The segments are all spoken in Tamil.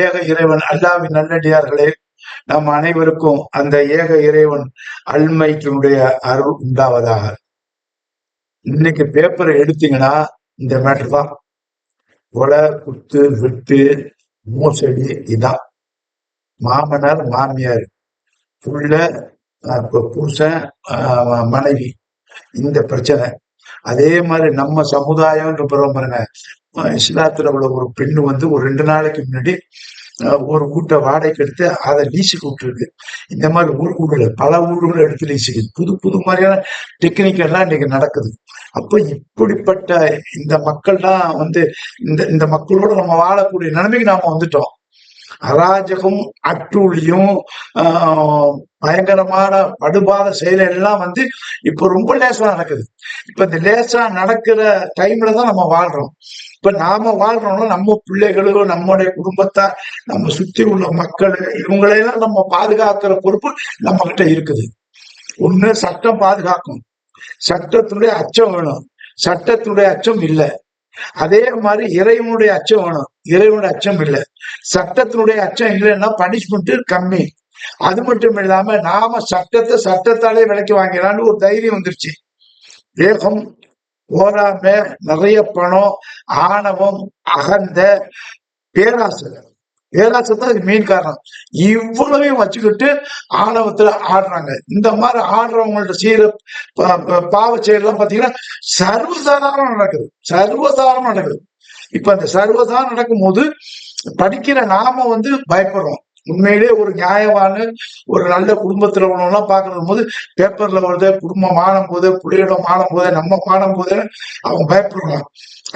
ஏக இறைவன் அல்லாவின் நல்லடியார்களே, நம் அனைவருக்கும் அந்த ஏக இறைவன் அல்மைக்கினுடைய அருள் உண்டாவதாக. இன்னைக்கு பேப்பரை எடுத்தீங்கன்னா இந்த மேட்டர் தான். கொலை, குத்து, வெட்டு, மோசடி, இதான். மாமனார் மாமியார், புள்ள, புருஷன், மனைவி, இந்த பிரச்சனை. அதே மாதிரி நம்ம சமுதாயம் பாருங்க, இஸ்லாத்துல உள்ள ஒரு பெண்ணு ஒரு 2 நாளைக்கு முன்னாடி ஒரு கூட்ட வாடகைக்கு எடுத்து அதை லீஸுக்கு விட்டுருக்கு. இந்த மாதிரி ஊர்கள் பல ஊர்கள் எடுத்து லீஸுக்கு புது புது மாதிரியான டெக்னிக் எல்லாம் இன்னைக்கு நடக்குது. அப்ப இப்படிப்பட்ட இந்த மக்கள்லாம் இந்த இந்த மக்களோட நம்ம வாழக்கூடிய நிலைமைக்கு நாம வந்துட்டோம். அராஜகம், அட்டூழியம், பயங்கரமான படுபாத செயல் எல்லாம் இப்ப ரொம்ப லேசா நடக்குது. இப்ப இந்த லேசா நடக்கிற டைம்ல தான் நம்ம வாழ்றோம். இப்ப நாம வாழ்றோம்னா நம்ம பிள்ளைகளோ, நம்முடைய குடும்பத்தார், நம்ம சுத்தி உள்ள மக்கள், இவங்களையெல்லாம் நம்ம பாதுகாக்கிற பொறுப்பு நம்ம கிட்ட இருக்குது. ஒண்ணு சட்டம் பாதுகாக்கும், சட்டத்தினுடைய அச்சம் வேணும். சட்டத்தினுடைய அச்சம் இல்லை. அதே மாதிரி இறைவனுடைய அச்சம் வேணும், இறைவனுடைய அச்சம் இல்லை. சட்டத்தினுடைய அச்சம் இல்லைன்னா பனிஷ்மெண்ட் கம்மி. அது மட்டும் இல்லாம நாம சட்டத்தாலே விலைக்கு வாங்கலான்னு ஒரு தைரியம் வந்துருச்சு. வேகம், போராமை, நிறைய பணம், ஆணவம், அகந்த, பேராசை தான் இது மெயின் காரணம். இவ்வளவையும் வச்சுக்கிட்டு ஆணவத்துல ஆடுறாங்க. இந்த மாதிரி ஆடுறவங்கள்ட்ட செய்யற பாவ செயலாம் பாத்தீங்கன்னா சர்வசாதாரணம் நடக்குது. இப்ப அந்த சர்வசாதாரணம் நடக்கும் போது படிக்கிற நாம பயப்படுறோம். உண்மையிலே ஒரு நியாயமான ஒரு நல்ல குடும்பத்துல உள்ளவங்கலாம் பாக்குறது போது பேப்பர்ல வருது, குடும்பம் மாறும் போது, பிள்ளையிடம் மாறும் போது, நம்ம மாறும் போது அவங்க பயப்படுறாங்க.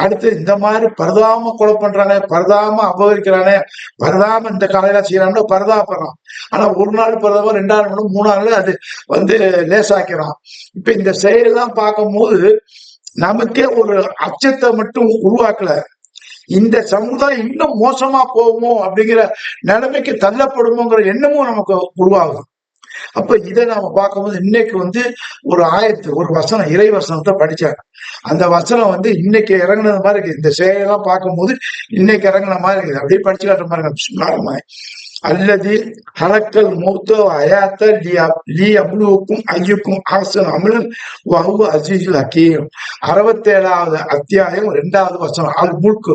அடுத்து இந்த மாதிரி பரதாம கொலை பண்றாங்க, பரதாம அபகரிக்கிறாங்க, பரதாம இந்த காலையில செய்யறாங்க, பரதாப்படுறான். ஆனா ஒரு நாள் பரதாம 2ஆம் நாள் 3ஆம் நாள் அது லேசாக்கிறான். இப்ப இந்த செயலெல்லாம் பார்க்கும் போது நமக்கே ஒரு அச்சத்தை மட்டும் உருவாக்கல, இந்த சமுதாயம் இன்னும் மோசமா போகுமோ அப்படிங்கிற நிலைமைக்கு தள்ளப்படுமோங்கிற எண்ணமும் நமக்கு உருவாகுது. அப்ப இதை நாம பார்க்கும்போது இன்னைக்கு ஒரு வசனம், இறை வசனத்தை படிச்சாங்க. அந்த வசனம் இன்னைக்கு இறங்குனது மாதிரி இருக்கு. இந்த செயலெல்லாம் பார்க்கும்போது இன்னைக்கு இறங்குன மாதிரி இருக்குது. அப்படியே படிச்சு காட்டுற மாதிரி. அல்லது ஹலக்கல் மூத்தோ அயாத்த லீ அமுலுவுக்கும் ஐயுக்கும் ஆசன் அமிழன் வகு அசீசுல் ஹக்கீம். 67வது அத்தியாயம் 2வது வசனம். அது முழுக்கு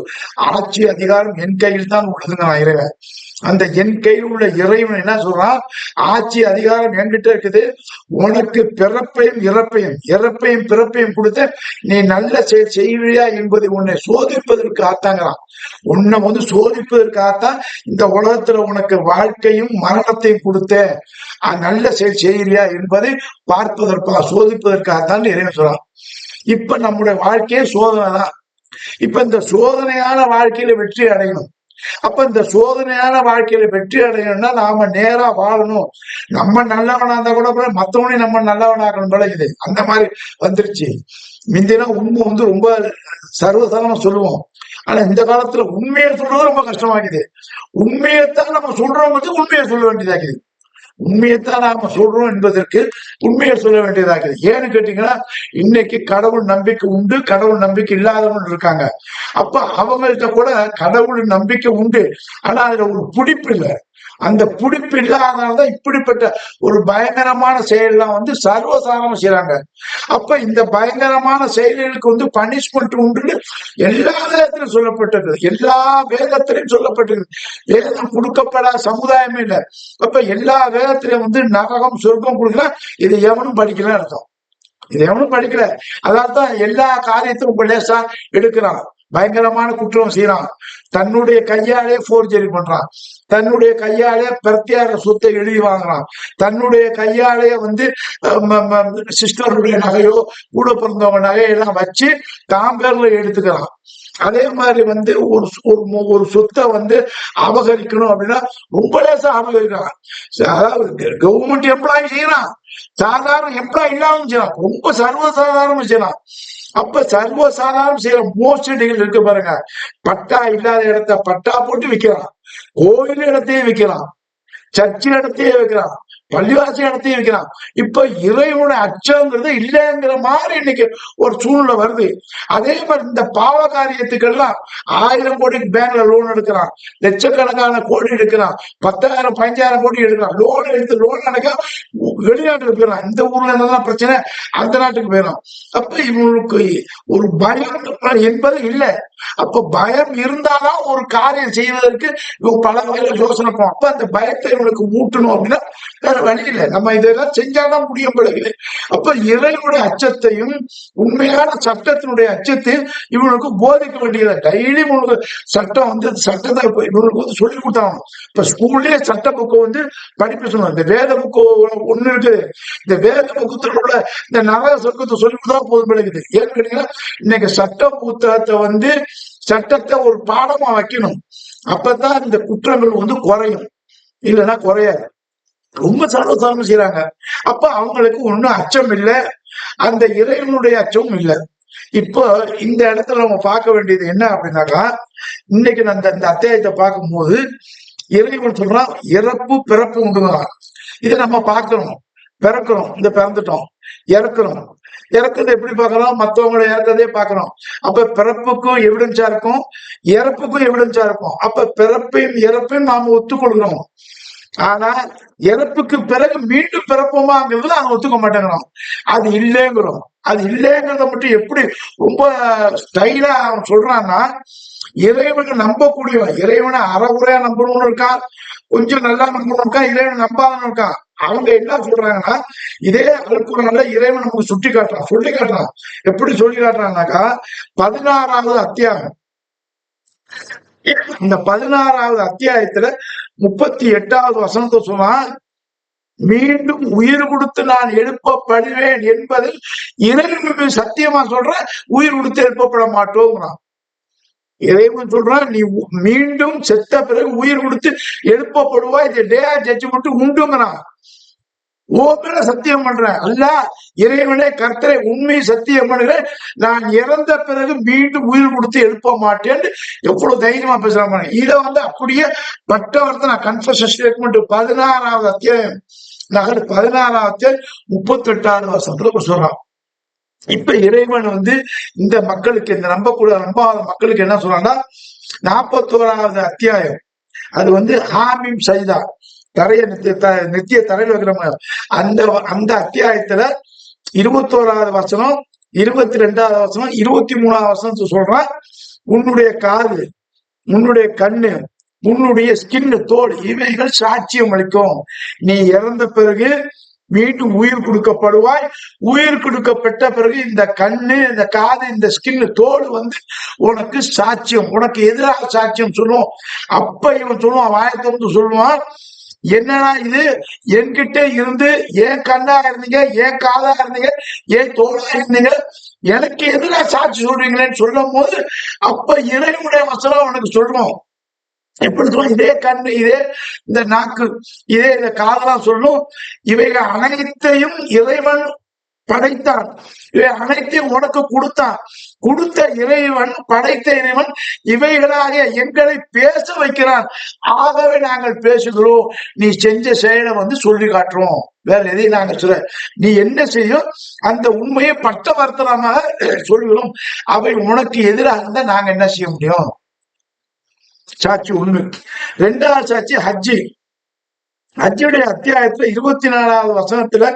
ஆட்சி அதிகாரம் என் கையில் தான் உள்ளதுங்க நான் இறைவன். அந்த என் கையில் உள்ள இறைவன் என்ன சொல்றான்? ஆட்சி அதிகாரம் என்கிட்ட இருக்குது. உனக்கு இறப்பையும் பிறப்பையும் கொடுத்து நீ நல்ல செய்வியா என்பதை உன்னை சோதிப்பதற்கு ஆத்தாங்கிறான். உன்னை சோதிப்பதற்காகத்தான் இந்த உலகத்துல உனக்கு வாழ்க்கையும் மரணத்தையும் கொடுத்த நல்ல செய்கிறியா என்பதை சோதிப்பதற்காகத்தான் இறைவன் சொல்றான். இப்ப நம்முடைய வாழ்க்கையே சோதனை தான். இப்ப இந்த சோதனையான வாழ்க்கையில வெற்றி அடையணும். அப்ப இந்த சோதனையான வாழ்க்கையில வெற்றி அடையணும்னா நாம நேரா வாழணும். நம்ம நல்லவனா இருந்தா கூட மத்தவனையும் நம்ம நல்லவனாக்கணும் போல இது. அந்த மாதிரி வந்துருச்சு. முந்தினா உண்மை ரொம்ப சர்வசாதாரணமா சொல்லுவோம். ஆனா இந்த காலத்துல உண்மையை சொல்றது ரொம்ப கஷ்டமாக்குது. உண்மையைத்தான் நம்ம சொல்றவங்களுக்கு உண்மையை சொல்ல வேண்டியதாக்குது. உண்மையைத்தான் நாம சொல்றோம் என்பதற்கு உண்மையை சொல்ல வேண்டியதாக்குது. ஏன்னு கேட்டீங்கன்னா இன்னைக்கு கடவுள் நம்பிக்கை உண்டு, கடவுள் நம்பிக்கை இல்லாதவங்க இருக்காங்க. அப்ப அவங்கள்ட்ட கூட கடவுள் நம்பிக்கை உண்டு, ஆனா அதுல ஒரு பிடிப்பு இல்லை. அந்த பிடிப்பு இல்லாதனால்தான் இப்படிப்பட்ட ஒரு பயங்கரமான செயலாம் சர்வசாதாரணமா செய்யறாங்க. அப்ப இந்த பயங்கரமான செயல்களுக்கு பனிஷ்மெண்ட் உண்டு எல்லா வேதத்திலும் சொல்லப்பட்டிருக்கு, எல்லா வேதத்திலையும் சொல்லப்பட்டிருக்கு. வேதம் கொடுக்கப்படாத சமுதாயமே இல்லை. அப்ப எல்லா வேதத்திலையும் நரகம் சொர்க்கம் கொடுக்கலாம், இது எவனும் படிக்கல அர்த்தம். இது எவனும் படிக்கல. அதான் எல்லா காரியத்தையும் ரொம்ப லேசா எடுக்கிறான். பயங்கரமான குற்றம் செய்யறான். தன்னுடைய கையாலே போர்ஜரி பண்றான். தன்னுடைய கையாலே பிரத்யேக சொத்தை எழுதி வாங்குறான். தன்னுடைய கையாலே சிஸ்டருடைய நகையோ கூட பிறந்தவங்க நகையெல்லாம் வச்சு தாம் பேர்ல எடுத்துக்கிறான். அதே மாதிரி ஒரு சொத்தை அபகரிக்கணும் அப்படின்னா ரொம்ப லேசா அபகரிக்கிறான். அதாவது கவர்மெண்ட் எம்ப்ளாயி செய்யறான், சாதாரண எம்ப்ளாயி இல்லாம செய்யலாம், ரொம்ப சர்வசாதாரணமா செய்யலாம். அப்ப சர்வசாதாரணம் செய்யற மோசடிகள் இருக்கு பாருங்க. பட்டா இல்லாத இடத்த பட்டா போட்டு விற்கிறான், கோயில் இடத்தையே விற்கிறான், சர்ச்சில் இடத்தையே வைக்கிறான், பள்ளிவாசி இடத்தையும் வைக்கிறான். இப்ப இறைவனுடைய அச்சங்கிறது இல்லைங்கிற மாதிரி இன்னைக்கு ஒரு சூழ்நிலை வருது. அதே மாதிரி இந்த பாவ காரியத்துக்கெல்லாம் 1000 கோடிக்கு பேங்க்ல லோன் எடுக்கிறான், லட்சக்கணக்கான கோடி எடுக்கிறான், 10,000 15,000 கோடி எடுக்கிறான். லோன் எடுத்து லோன் அடைக்க வெளிநாட்டுக்கு போயிடறான். இந்த ஊர்ல என்னதான் பிரச்சனை, அந்த நாட்டுக்கு போயிடறான். அப்ப இவங்களுக்கு ஒரு பயம் என்பது இல்லை. அப்ப பயம் இருந்தாதான் ஒரு காரியம் செய்வதற்கு இவங்க பல வகையில யோசனை பண்ணும். அப்ப அந்த பயத்தை இவங்களுக்கு மூட்டணும் அப்படின்னா வேற வழி இல்லை. நம்ம இதெல்லாம் செஞ்சாதான் முடியும் பழகுது. அப்ப இறைவனுடைய அச்சத்தையும் உண்மையான சட்டத்தினுடைய அச்சத்தையும் இவனுக்கு போதிக்க வேண்டியது. டைலி இவனுக்கு சட்டம் வந்து சட்டத்தை இவனுக்கு வந்து சொல்லி கொடுத்தாங்க. இப்ப ஸ்கூல்லயே சட்ட புக்கை வந்து படிப்பு சொல்லணும். இந்த வேத புக்கு ஒண்ணு இருக்குது. இந்த வேத புக்கத்துல உள்ள இந்த நரக சொர்க்கத்தை சொல்லி கொடுத்தா போதும் பழகுது. ஏன்னு கேட்டீங்கன்னா இன்னைக்கு சட்ட புத்தகத்தை வந்து சட்டத்தை ஒரு பாடமா வைக்கணும். அப்பதான் இந்த குற்றங்கள் வந்து குறையும், இல்லைன்னா குறையாது. ரொம்ப சர்வசாதாரணம் செய்யறாங்க. அப்ப அவங்களுக்கு ஒண்ணும் அச்சம் இல்லை, அந்த இறைவனுடைய அச்சமும் இல்லை. இப்போ இந்த இடத்துல நம்ம பார்க்க வேண்டியது என்ன அப்படின்னாக்கா, இன்னைக்கு அந்த இந்த அத்தியாயத்தை பார்க்கும்போது இறைவன் சொல்றான் இறப்பு பிறப்பு உண்டுங்கிறான். இதை நம்ம பார்க்கிறோம். பிறக்கிறோம், இந்த பிறந்துட்டோம், இறக்குறோம். இறக்குறது எப்படி பார்க்கறோம், மற்றவங்களை இறக்கதே பார்க்கிறோம். அப்ப பிறப்புக்கும் எவிடன்ஸா இருக்கும், இறப்புக்கும் எவிடன்ஸா இருக்கும். அப்ப பிறப்பையும் இறப்பையும் நாம ஒத்துக்கொள்கிறோம். ஆனா இறப்புக்கு பிறகு மீண்டும் பிறப்போமாங்கிறது நாங்க ஒத்துக்க மாட்டேங்கிறோம். அது இல்லைங்கிறோம். அது இல்லைங்கிறத மட்டும் எப்படி ரொம்ப ஸ்டைலா அவன் சொல்றான்னா, இறைவனை நம்பக்கூடியவன், இறைவனை அறகுறையா நம்பணும்னு இருக்கான், கொஞ்சம் நல்லா நம்பணும் இருக்கா, இறைவன் நம்பாதவன் இருக்கான். அவங்க என்ன சொல்றாங்கன்னா, இதே அல்குர்ஆன்ல இறைவன் நமக்கு சொல்லி காட்டுறான். எப்படி சொல்லி காட்டுறாங்கனாக்கா, 16வது அத்தியாயம், இந்த 16வது அத்தியாயத்துல 38வது வசனத்தை சொன்னா, மீண்டும் உயிர் கொடுத்து நான் எழுப்பப்படுவேன் என்பதில் இறைவன் சத்தியமா சொல்ற, உயிர் கொடுத்து எழுப்பப்பட மாட்டோங்கிறான். இறைவன் சொல்றான், நீ மீண்டும் செத்த பிறகு உயிர் கொடுத்து எழுப்பப்படுவா, இந்த டே ஆஃப் ஜட்ஜ்மெண்ட் உண்டுங்கிறான். ஓமேல சத்தியம் பண்றேன், அல்ல இறைவனே கர்த்தரை உண்மை சத்தியம் பண்ணுகிறேன், நான் இறந்த பிறகு மீண்டும் உயிர் கொடுத்து எழுப்ப மாட்டேன்னு எவ்வளவு தைரியமா பேசுறாங்க. இதை வந்து அப்படியே பட்டவர்த்த நான் கன்ஃபெஷன் ஸ்டேட்மெண்ட் 16வது அத்தியாயம் 16வது அத்தியாயம் 38வது வசனத்துல சொல்றான். இப்ப இறைவன் வந்து இந்த மக்களுக்கு, இந்த நம்பாத மக்களுக்கு என்ன சொல்றாங்கன்னா, 41வது அத்தியாயம் அது வந்து ஹாமிம் சைதா, தரைய நித்திய தரையில் வைக்கிறவங்க, அந்த அத்தியாயத்துல 21வது வசனம், 22வது வசனம், 23வது வசனம் சொல்றான், உன்னுடைய காது, உன்னுடைய கண்ணு, உன்னுடைய ஸ்கின், தோல், இவைகள் சாட்சியம் அளிக்கும். நீ இறந்த பிறகு மீண்டும் உயிர் கொடுக்கப்படுவாய். உயிர் கொடுக்கப்பட்ட பிறகு இந்த கண்ணு, இந்த காது, இந்த ஸ்கின், தோல் வந்து உனக்கு சாட்சியம், உனக்கு எதிராக சாட்சியம் சொல்லுவோம். அப்ப இவன் சொல்லுவான், வாயத்தை வந்து சொல்லுவான், என்னன்னா இது என்கிட்ட இருந்து ஏன் கண்ணா இருந்தீங்க, ஏன் காதா இருந்தீங்க, ஏன் தோளா இருந்தீங்க, எனக்கு எதிராக சாட்சி சொல்றீங்களேன்னு சொல்லும் போது அப்ப இறைவனுடைய வசனம் உனக்கு சொல்றோம். எப்படி சொல்லும், இதே கண்ணு, இதே இந்த நாக்கு, இதே இந்த காதெல்லாம் சொல்லும், இவைகள் அனைத்தையும் இறைவன் படைத்தான், இவை அனைத்தையும் உனக்கு கொடுத்தான். கொடுத்த இறைவன், படைத்த இறைவன் இவைகளாக எங்களை பேச வைக்கிறான். ஆகவே நாங்கள் பேசுகிறோம், நீ செஞ்ச செயலை வந்து சொல்லி காட்டுறோம், வேற எதையும் நாங்க சொல்ல, நீ என்ன செய்யும் அந்த உண்மையை பட்டவர்த்தனமாக சொல்கிறோம். அவை உனக்கு எதிராக இருந்தா நாங்க என்ன செய்ய முடியும்? சாட்சி உண்மை. 2வது சாட்சி ஹஜ்ஜி. ஹஜ்ஜுடைய அத்தியாயத்துல 24வது வசனத்துல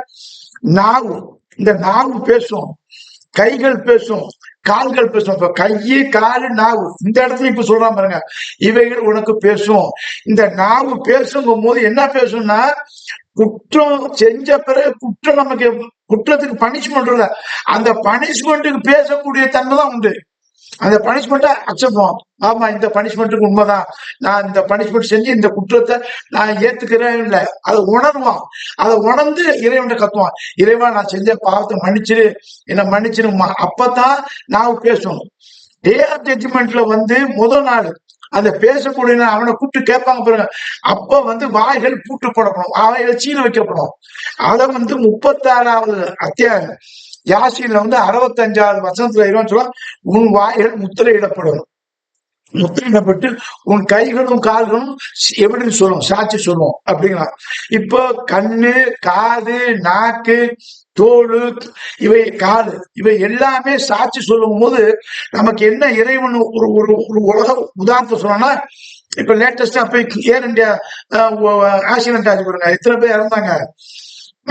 நாவு, இந்த நாவு பேசும், கைகள் பேசும், கால்கள் பேசும். இப்ப கையு, காலு, நாவு, இந்த இடத்துல இப்ப சொல்றான் பாருங்க, இவைகள் உனக்கு பேசும். இந்த நாவு பேசுங்கும் போது என்ன பேசும்னா, குற்றம் செஞ்ச பிறகு குற்றம் நமக்கு, குற்றத்துக்கு பனிஷ்மெண்ட் இல்ல, அந்த பனிஷ்மெண்ட்டுக்கு பேசக்கூடிய தன்மை தான் உண்டு. அந்த பனிஷ்மெண்ட்டை அக்செப்ட் பண்ணுவோம். ஆமா, இந்த பனிஷ்மெண்ட்டுக்கு உண்மைதான், நான் இந்த பனிஷ்மெண்ட் செஞ்சு இந்த குற்றத்தை நான் ஏத்துக்கிறேன் இல்லை, அதை உணர்வான். அதை உணர்ந்து இறைவன் கத்துவான், இறைவா நான் செஞ்ச பாவத்தை மன்னிச்சிரு, என்ன மன்னிச்சிருமா. அப்பதான் நான் பேசணும். டே ஆஃப் ஜட்ஜ்மெண்ட்ல வந்து முதல் நாள் அந்த பேசக்கூடிய அவனை கூப்பிட்டு கேட்பாங்க பாருங்க, அப்ப வந்து வாய்கள் பூட்டு போடப்படும், வாய்கள் சீல் வைக்கப்படும். அதை வந்து 36வது அத்தியாயம் யாசின்ல வந்து 65வது வசனத்துல இறைவன் சொல்ல, உன் வாய்கள் முத்திரையிடப்படும். முத்திரையிடப்பட்டு உன் கைகளும் கால்களும் எப்படின்னு சொல்லுவோம், சாட்சி சொல்லுவோம் அப்படிங்களா. இப்போ கண்ணு, காது, நாக்கு, தோல், இவை காது, இவை எல்லாமே சாட்சி சொல்லும் போது நமக்கு என்ன இறைவன் ஒரு ஒரு ஒரு உலக உதாரணத்தை சொல்லணும்னா, இப்ப லேட்டஸ்டா போய் ஏர் இந்தியா ஆக்சிடென்ட் ஆச்சு பாருங்க, எத்தனை பேர் இறந்தாங்க.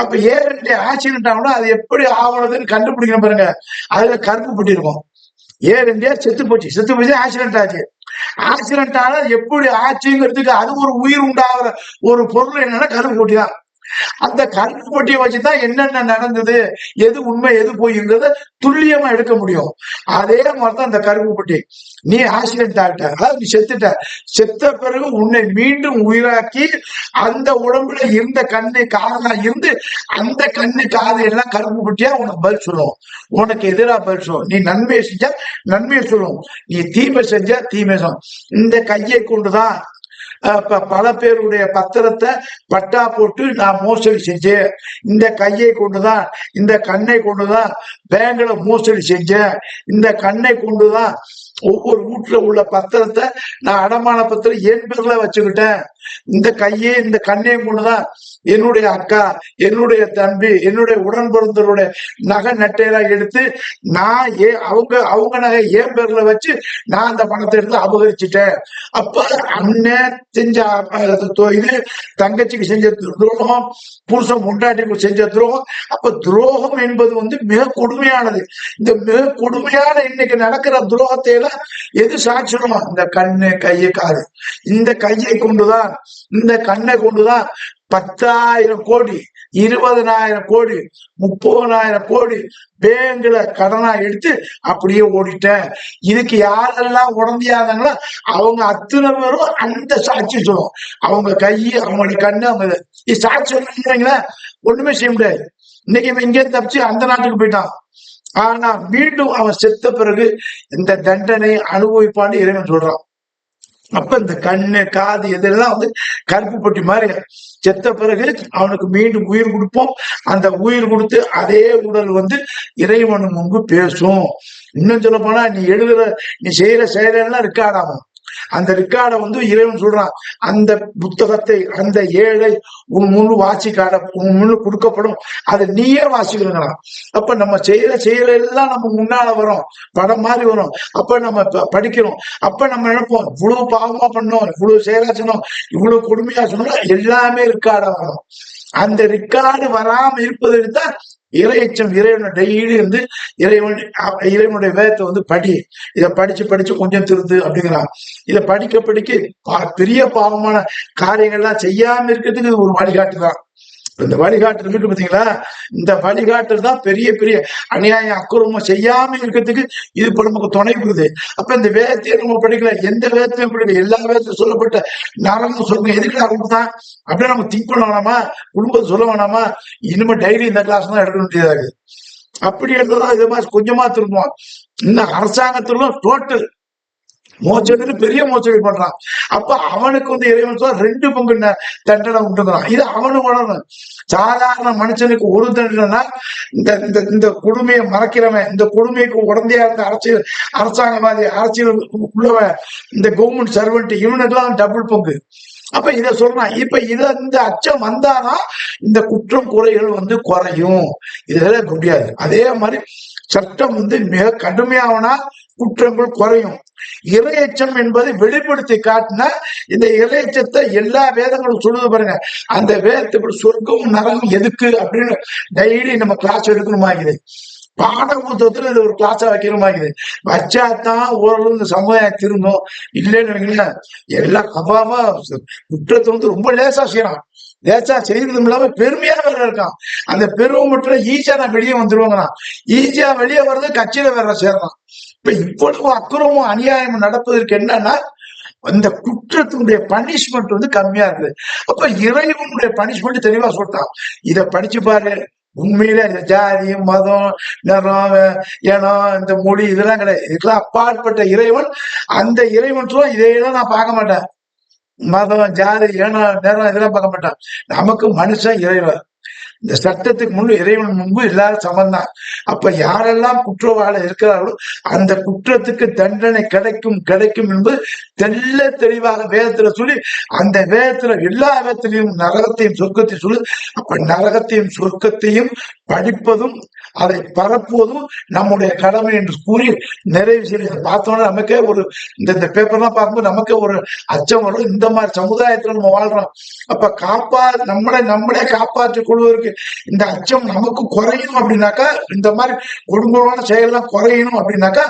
அப்ப ஏர் இந்தியா ஆக்சிடென்ட் ஆகணும், அது எப்படி ஆகுறதுன்னு கண்டுபிடிக்கணும் பாருங்க. அதுல கருப்பு பட்டி இருக்கும். ஏர் இந்தியா செத்து போச்சு ஆக்சிடென்ட் ஆச்சு. ஆக்சிடென்ட் ஆனா எப்படி ஆச்சுங்கிறதுக்கு அது ஒரு உயிர் உண்டாகிற ஒரு பொருள் என்னன்னா கருப்பு பொட்டி தான். அந்த கருப்பு பொட்டியை வச்சுதான் என்னென்ன நடந்தது, எது உண்மை எது போய்ங்கிறத துல்லியமா எடுக்க முடியும். அதே மாதிரிதான் அந்த கருப்பு பொட்டி. நீ ஆக்சிடென்ட் ஆகிட்ட, அதாவது நீ செத்துட்ட, செத்த பிறகு உன்னை மீண்டும் உயிராக்கி அந்த உடம்புல இருந்த கண்ணு காதலா இருந்து அந்த கண்ணு காது எல்லாம் கருப்பு பொட்டியா உனக்கு பதில் சொல்லுவோம். உனக்கு எதிராக பதில் சொல்லுவோம். நீ நன்மையை செஞ்சா நன்மையை சொல்லுவோம், நீ தீமை செஞ்சா தீமை சொல்லும். இந்த கையை கொண்டுதான் பல பேருடைய பத்திரத்தை பட்டா போட்டு நான் மோசடி செஞ்சேன். இந்த கையை கொண்டுதான், இந்த கண்ணை கொண்டுதான் பேங்க்ல மோசடி செஞ்சேன். இந்த கண்ணை கொண்டுதான் ஒவ்வொரு வீட்டுல உள்ள பத்திரத்தை நான் அடமான பத்திரம் என் பேர்ல வச்சுக்கிட்டேன். இந்த கையே இந்த கண்ணையும் கொண்டுதான் என்னுடைய அக்கா, என்னுடைய தம்பி, என்னுடைய உடன் பிறந்தவருடைய நகை நட்டையெல்லாம் எடுத்து நான் அவங்க நகை என் பேர்ல வச்சு நான் அந்த பணத்தை எடுத்து அபகரிச்சுட்டேன். அப்ப அண்ணன் செஞ்ச இது தங்கச்சிக்கு செஞ்ச துரோகம், புருஷன் முண்டாட்டிக்கு செஞ்ச துரோகம். அப்ப துரோகம் என்பது மிக கொடுமையானது. இந்த மிக கொடுமையான இன்னைக்கு நடக்கிற துரோகத்தை எல்லாம் எது சாட்சியமா? இந்த கண்ணு, கையை, காது. இந்த கையை கொண்டுதான், இந்த கண்ணை கொண்டுதான் 10,000 கோடி, 20,000 கோடி, 30,000 கோடி பேங்க்ல கடனா எடுத்து அப்படியே ஓடிட்டேன். இதுக்கு யாரெல்லாம் உடந்தையாதாங்களோ அவங்க அத்தனை பேரும் அந்த சாட்சி சொல்லும். அவங்க கை, அவங்களுடைய கண்ணு, அவங்க சாட்சி சொல்றீங்களா, ஒண்ணுமே செய்ய முடியாது. இன்னைக்கு இவன் இங்கே தப்பிச்சு அந்த நாட்டுக்கு போயிட்டான். ஆனா மீண்டும் அவன் செத்த பிறகு இந்த தண்டனை அனுபவிப்பான்னு இறைவன் சொல்றான். அப்ப இந்த கண்ணு, காது இதெல்லாம் கருப்பு பொட்டி மாதிரி செத்த பிறகு அவனுக்கு மீண்டும் உயிர் கொடுப்போம். அந்த உயிர் கொடுத்து அதே உடல் இறைவன் முன்பு பேசும். இன்னும் சொல்ல போனா நீ செய்யற செயலெல்லாம் ரெக்கார்டாகும். அந்த ரெக்கார்டை இறைவன் சொல்றான், அந்த புத்தகத்தை அந்த ஏழை உன் முழு வாசிக்காட உன் முழு கொடுக்கப்படும், அதை நீயே வாசிக்கணுங்களாம். அப்ப நம்ம செய்யற செயலெல்லாம் நம்ம முன்னால வரும், படம் மாதிரி வரும். அப்ப நம்ம படிக்கிறோம். அப்ப நம்ம நினைப்போம், இவ்வளவு பாவமா பண்ணோம், இவ்வளவு செயலாச்சணும், இவ்வளவு கொடுமையா சொன்னோம், எல்லாமே ரெக்கார்டா வரும். அந்த ரெக்கார்டு வராம இருப்பதற்கு தான் இறையச்சம். இறைவனை டெய்லி இறைவனுடைய வேதத்தை படி, இதை படிச்சு கொஞ்சம் திருந்து அப்படிங்கிறான். இதை படிக்க பெரிய பாவமான காரியங்கள்லாம் செய்யாம இருக்கிறதுக்கு ஒரு வழிகாட்டுதான். இந்த வழிகாட்டு இருக்கு பாத்தீங்களா, இந்த வழிகாட்டு தான் பெரிய பெரிய அநியாயம் அக்கிரமம் செய்யாம இருக்கிறதுக்கு இது இப்ப நமக்கு துணை புரியுது. அப்ப இந்த வேதத்தையே நம்ம படிக்கல, எந்த வேதத்தையும் படிக்கல, எல்லா வேதத்தையும் சொல்லப்பட்ட நரகம் சொல்லுங்க எதுக்கு நரகம் தான் அப்படியே நம்ம திங்க் பண்ண வேணாமா, குடும்பத்தை சொல்ல வேணாமா, இனிமே டைரி இந்த கிளாஸ் தான் எடுக்க வேண்டியதா இருக்கு. அப்படி எடுத்ததான் இது மாதிரி கொஞ்சமா திரும்புவோம். இன்னும் அரசாங்கத்திலும் டோட்டல் மோசடி, பெரிய மோசடி பண்றான். அப்ப அவனுக்கு இறைவன் சொல்ல 2 பங்கு தண்டனை உண்டுங்கிறான். இது அவனு உணரணும். சாதாரண மனுஷனுக்கு ஒரு தண்டனைனா இந்த கொடுமையை மறைக்கிறவன், இந்த கொடுமைக்கு உடந்தையா இருந்த அரசாங்கவாதி, அரசியல் உள்ளவன், இந்த கவர்மெண்ட் சர்வெண்ட், இவனுக்கெல்லாம் டபுள் பங்கு. அப்ப இத சொல்றான். இப்ப இந்த அச்சம் வந்தாதான் இந்த குற்றம் குறைகள் குறையும். இதெல்லாம் முடியாது. அதே மாதிரி சட்டம் மிக கடுமையாவனா குற்றங்கள் குறையும். இறையச்சம் என்பதை வெளிப்படுத்தி காட்டினா இந்த இறையச்சத்தை எல்லா வேதங்களும் சொல்லுது பாருங்க. அந்த வேதத்துக்கு சொர்க்கம் நரகம் எதுக்கு அப்படின்னு டெய்லி நம்ம கிளாஸ் எடுக்கணுமாக்குது. பாட புத்தகத்துல இது ஒரு கிளாஸா வைக்கணுமாக்குது. வச்சாதான் ஓரளவு இந்த சமுதாயம் திரும்பும். இல்லைன்னு வைங்களேன், எல்லாம் அபாவா குற்றத்தை ரொம்ப லேசா செய்யறான். லேசா செய்யறதும் இல்லாம பெருமையா வேற இருக்கான். அந்த பெருமை மட்டும் ஈஸியா நான் வெளியே வந்துருவாங்கண்ணா. ஈஸியா வெளியே வர்றது கட்சியில வேற சேரலாம். இப்ப இவ்வளவு அக்கிரமும் அநியாயமும் நடப்பதற்கு என்னன்னா அந்த குற்றத்தினுடைய பனிஷ்மெண்ட் கம்மியா இருக்குது. அப்ப இறைவனுடைய பனிஷ்மெண்ட் தெளிவா சொல்றான். இத படிச்சு பாரு. உண்மையில இந்த ஜாதி, மதம், நிறம், இனம், இந்த மொழி இதெல்லாம் கிடையாது. இதெல்லாம் அப்பாற்பட்ட இறைவன். அந்த இறைவன் இதையெல்லாம் நான் பார்க்க மாட்டேன். மதம், ஜாதி, இனம், நிறம் இதெல்லாம் பார்க்க மாட்டான். நமக்கு மனுஷன் இறைவன். இந்த சட்டத்துக்கு முன்பு இறைவன் முன்பு எல்லாரும் சமந்தான். அப்ப யாரெல்லாம் குற்றவாளி இருக்கிறார்களோ அந்த குற்றத்துக்கு தண்டனை கிடைக்கும் கிடைக்கும் என்பது தெல்ல தெளிவாக வேதத்துல சொல்லி, அந்த வேதத்துல எல்லா வேதத்திலையும் நரகத்தையும் சொர்க்கத்தையும் சொல்லி, அப்ப நரகத்தையும் சொர்க்கத்தையும் படிப்பதும் அதை பரப்புவதும் நம்முடைய கடமை என்று கூறி நிறைவு செய்ய பார்த்தோம்னா நமக்கே ஒரு இந்த பேப்பர்லாம் பார்க்கும்போது நமக்கே ஒரு அச்சம் வரும். இந்த மாதிரி சமுதாயத்துல நம்ம வாழ்றோம். அப்ப நம்மளே காப்பாற்றிக் கொள்வதற்கு இந்த அச்சம் நமக்கு குறையணும் அப்படின்னாக்கா, இந்த மாதிரி கொடுங்கோலான செயல்லாம் குறையணும் அப்படின்னாக்கா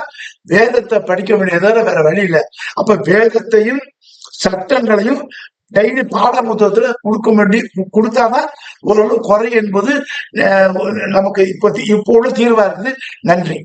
வேதத்தை படிக்க வேண்டியதால வேற வழி இல்லை. அப்ப வேதத்தையும் சட்டங்களையும் டெய்லி பாட புத்தகத்துல கொடுத்தாதான் ஓரளவு குறை என்பது நமக்கு இப்போ உள்ள தீர்வா இருக்குது. நன்றி.